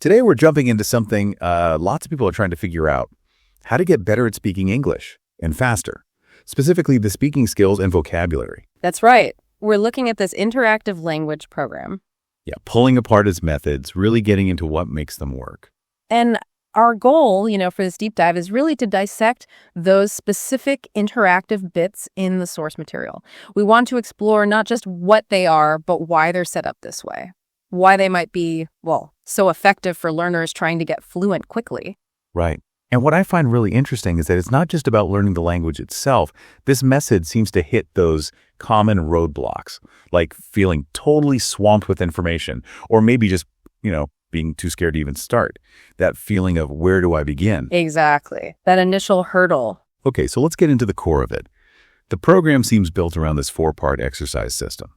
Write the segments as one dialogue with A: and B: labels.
A: Today, we're jumping into something lots of people are trying to figure out: how to get better at speaking English and faster, specifically the speaking skills and vocabulary.
B: That's right. We're looking at this interactive language program.
A: Yeah, pulling apart its methods, really getting into what makes them work.
B: And our goal, for this deep dive is really to dissect those specific interactive bits in the source material. We want to explore not just what they are, but why they're set up this way. Why they might be, so effective for learners trying to get fluent quickly.
A: Right. And what I find really interesting is that it's not just about learning the language itself. This method seems to hit those common roadblocks, like feeling totally swamped with information, or maybe just, being too scared to even start. That feeling of, where do I begin?
B: Exactly. That initial hurdle.
A: Okay, so let's get into the core of it. The program seems built around this 4-part exercise system.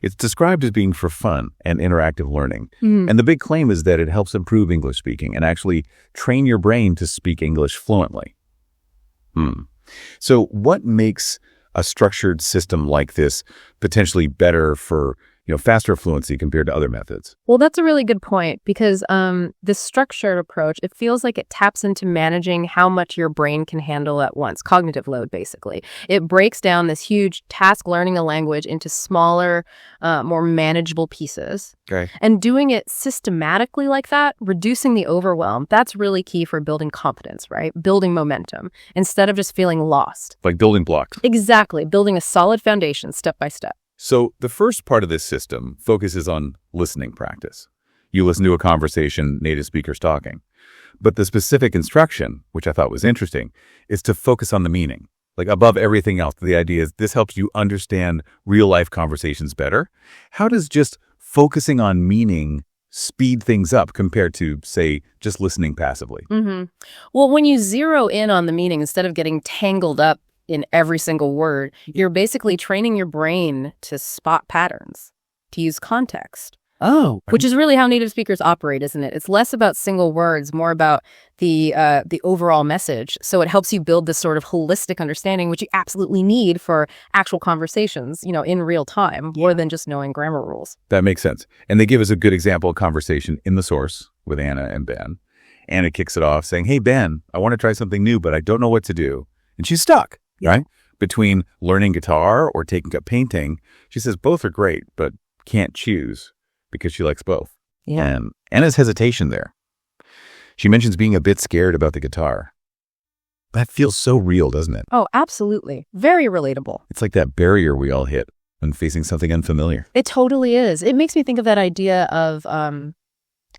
A: It's described as being for fun and interactive learning. And the big claim is that it helps improve English speaking and actually train your brain to speak English fluently. So what makes a structured system like this potentially better for faster fluency compared to other methods?
B: Well, that's a really good point because this structured approach, it feels like it taps into managing how much your brain can handle at once, cognitive load, basically. It breaks down this huge task learning a language into smaller, more manageable pieces.
A: Okay.
B: And doing it systematically like that, reducing the overwhelm, that's really key for building confidence, right? Building momentum instead of just feeling lost.
A: Like building blocks.
B: Exactly. Building a solid foundation step by step.
A: So the first part of this system focuses on listening practice. You listen to a conversation native speakers talking. But the specific instruction, which I thought was interesting, is to focus on the meaning. Like above everything else, the idea is this helps you understand real-life conversations better. How does just focusing on meaning speed things up compared to, say, just listening passively?
B: Well, when you zero in on the meaning instead of getting tangled up in every single word, you're basically training your brain to spot patterns, to use context. Which is really how native speakers operate, isn't it? It's less about single words, more about the overall message. So it helps you build this sort of holistic understanding, which you absolutely need for actual conversations, in real time, more than just knowing grammar rules.
A: That makes sense. And they give us a good example of conversation in the source with Anna and Ben. Anna kicks it off saying, "Hey, Ben, I want to try something new, but I don't know what to do." And she's stuck. Right? Between learning guitar or taking up painting, she says both are great, but can't choose because she likes both.
B: Yeah.
A: And Anna's hesitation there. She mentions being a bit scared about the guitar. That feels so real, doesn't it?
B: Oh, absolutely. Very relatable.
A: It's like that barrier we all hit when facing something unfamiliar.
B: It totally is. It makes me think of that idea of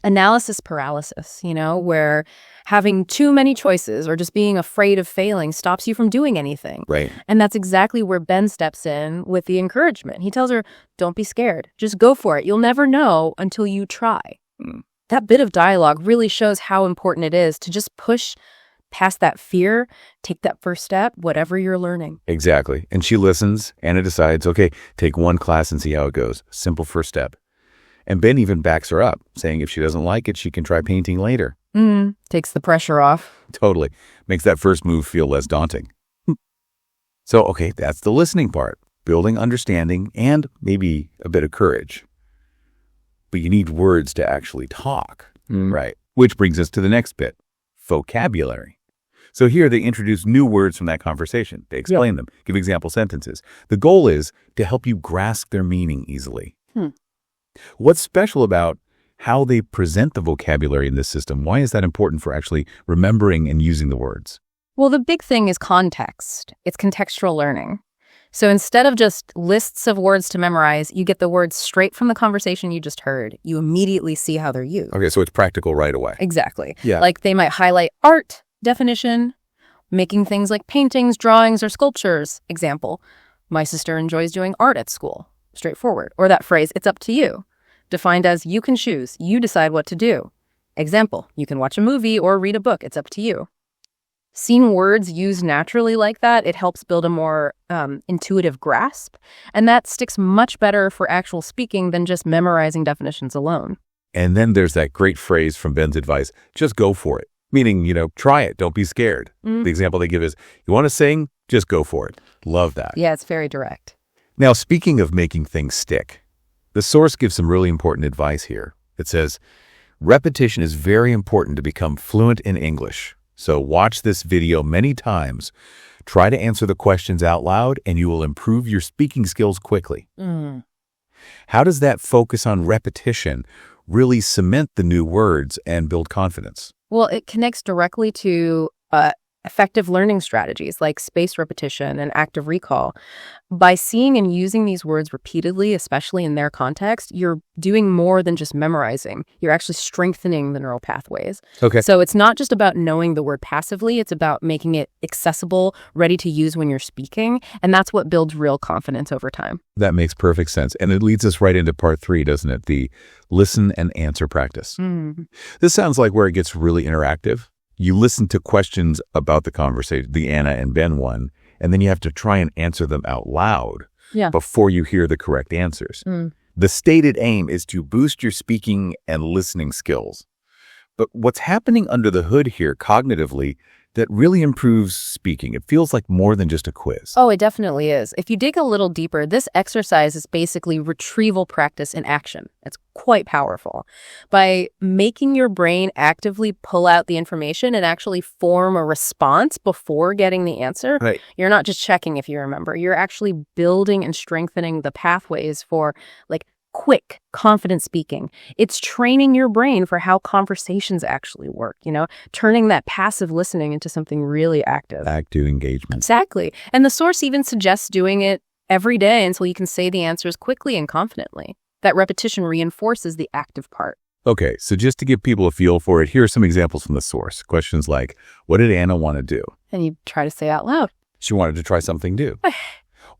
B: analysis paralysis, where having too many choices or just being afraid of failing stops you from doing anything.
A: Right.
B: And that's exactly where Ben steps in with the encouragement. He tells her, don't be scared. Just go for it. You'll never know until you try. That bit of dialogue really shows how important it is to just push past that fear, take that first step, whatever you're learning.
A: Exactly. And she listens. Anna decides, okay, take one class and see how it goes. Simple first step. And Ben even backs her up, saying if she doesn't like it, she can try painting later.
B: Takes the pressure off.
A: Totally. Makes that first move feel less daunting. So, okay, that's the listening part. Building understanding and maybe a bit of courage. But you need words to actually talk. Right. Which brings us to the next bit, vocabulary. So here they introduce new words from that conversation. They explain them, give example sentences. The goal is to help you grasp their meaning easily. What's special about how they present the vocabulary in this system? Why is that important for actually remembering and using the words?
B: Well, the big thing is context. It's contextual learning. So instead of just lists of words to memorize, you get the words straight from the conversation you just heard. You immediately see how they're used.
A: Okay, so it's practical right away.
B: Exactly.
A: Yeah.
B: Like they might highlight art definition, making things like paintings, drawings, or sculptures. Example, my sister enjoys doing art at school. Straightforward. Or that phrase, it's up to you. Defined as you can choose. You decide what to do. Example, you can watch a movie or read a book. It's up to you. Seeing words used naturally like that, it helps build a more intuitive grasp. And that sticks much better for actual speaking than just memorizing definitions alone.
A: And then there's that great phrase from Ben's advice, just go for it. Meaning, try it. Don't be scared. The example they give is, you want to sing? Just go for it. Love that.
B: Yeah, it's very direct.
A: Now, speaking of making things stick, the source gives some really important advice here. It says, Repetition is very important to become fluent in English. So watch this video many times. Try to answer the questions out loud, and you will improve your speaking skills quickly. How does that focus on repetition really cement the new words and build confidence?
B: Well, it connects directly to effective learning strategies like spaced repetition and active recall. By seeing and using these words repeatedly, especially in their context, you're doing more than just memorizing. You're actually strengthening the neural pathways.
A: Okay.
B: So it's not just about knowing the word passively, it's about making it accessible, ready to use when you're speaking, and that's what builds real confidence over time.
A: That makes perfect sense. And it leads us right into part 3, doesn't it? The listen and answer practice. This sounds like where it gets really interactive. You listen to questions about the conversation, the Anna and Ben one, and then you have to try and answer them out loud before you hear the correct answers. The stated aim is to boost your speaking and listening skills. But what's happening under the hood here cognitively that really improves speaking? It feels like more than just a quiz.
B: Oh, it definitely is. If you dig a little deeper, this exercise is basically retrieval practice in action. It's quite powerful. By making your brain actively pull out the information and actually form a response before getting the answer, you're not just checking if you remember. You're actually building and strengthening the pathways for quick, confident speaking. It's training your brain for how conversations actually work, turning that passive listening into something really active.
A: Active engagement.
B: Exactly. And the source even suggests doing it every day until you can say the answers quickly and confidently. That repetition reinforces the active part.
A: Okay, so just to give people a feel for it, here are some examples from the source. Questions like, what did Anna want to do?
B: And you try to say out loud.
A: She wanted to try something new.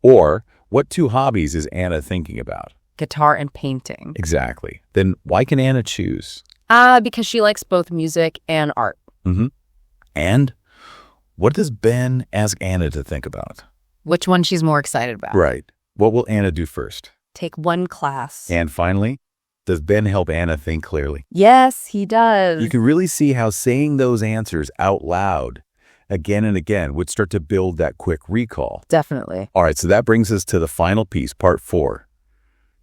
A: Or, what 2 hobbies is Anna thinking about?
B: Guitar and painting.
A: Exactly. Then why can Anna choose?
B: Because she likes both music and art.
A: And what does Ben ask Anna to think about?
B: Which one she's more excited about.
A: Right. What will Anna do first?
B: Take one class.
A: And finally, does Ben help Anna think clearly?
B: Yes, he does.
A: You can really see how saying those answers out loud again and again would start to build that quick recall.
B: Definitely.
A: All right, so that brings us to the final piece, part 4.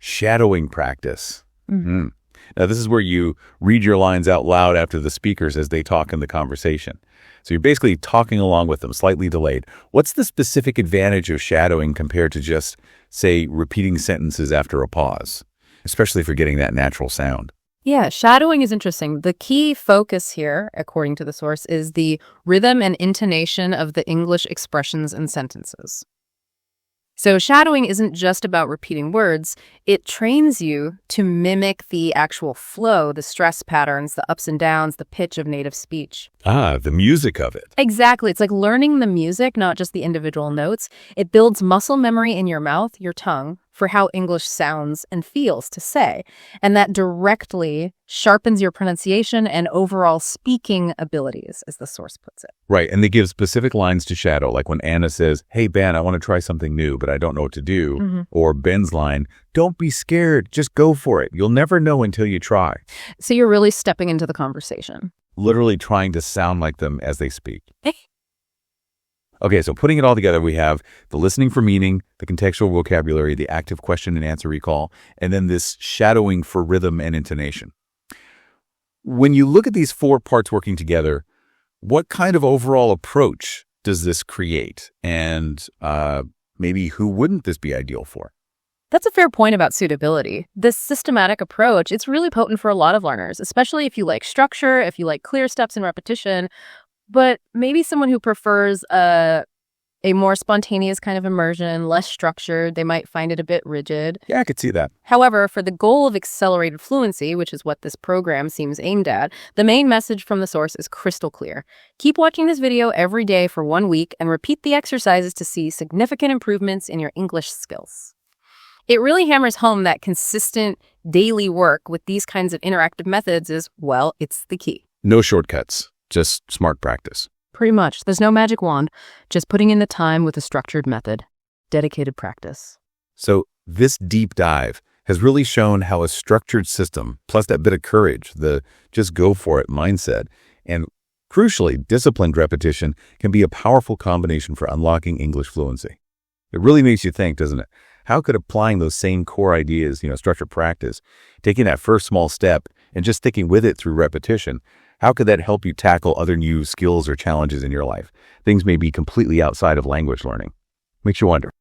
A: Shadowing practice. Now, this is where you read your lines out loud after the speakers as they talk in the conversation. So you're basically talking along with them, slightly delayed. What's the specific advantage of shadowing compared to just, say, repeating sentences after a pause, especially for getting that natural sound?
B: Yeah, shadowing is interesting. The key focus here, according to the source, is the rhythm and intonation of the English expressions and sentences. So shadowing isn't just about repeating words. It trains you to mimic the actual flow, the stress patterns, the ups and downs, the pitch of native speech.
A: The music of it.
B: Exactly. It's like learning the music, not just the individual notes. It builds muscle memory in your mouth, your tongue, for how English sounds and feels to say. And that directly sharpens your pronunciation and overall speaking abilities, as the source puts it.
A: Right, and they give specific lines to shadow, like when Anna says, hey, Ben, I want to try something new, but I don't know what to do. Or Ben's line, don't be scared, just go for it. You'll never know until you try.
B: So you're really stepping into the conversation.
A: Literally trying to sound like them as they speak. Okay, so putting it all together, we have the listening for meaning, the contextual vocabulary, the active question and answer recall, and then this shadowing for rhythm and intonation. When you look at these 4 parts working together, what kind of overall approach does this create? And maybe who wouldn't this be ideal for?
B: That's a fair point about suitability. This systematic approach, it's really potent for a lot of learners, especially if you like structure, if you like clear steps and repetition. But maybe someone who prefers a more spontaneous kind of immersion, less structured, they might find it a bit rigid.
A: Yeah, I could see that.
B: However, for the goal of accelerated fluency, which is what this program seems aimed at, the main message from the source is crystal clear. Keep watching this video every day for 1 week and repeat the exercises to see significant improvements in your English skills. It really hammers home that consistent daily work with these kinds of interactive methods is, well, it's the key.
A: No shortcuts. Just smart practice.
B: Pretty much. There's no magic wand, just putting in the time with a structured method. Dedicated practice.
A: So this deep dive has really shown how a structured system, plus that bit of courage, the just go for it mindset, and crucially, disciplined repetition can be a powerful combination for unlocking English fluency. It really makes you think, doesn't it? How could applying those same core ideas, structured practice, taking that first small step and just sticking with it through repetition, how could that help you tackle other new skills or challenges in your life? Things may be completely outside of language learning. Makes you wonder.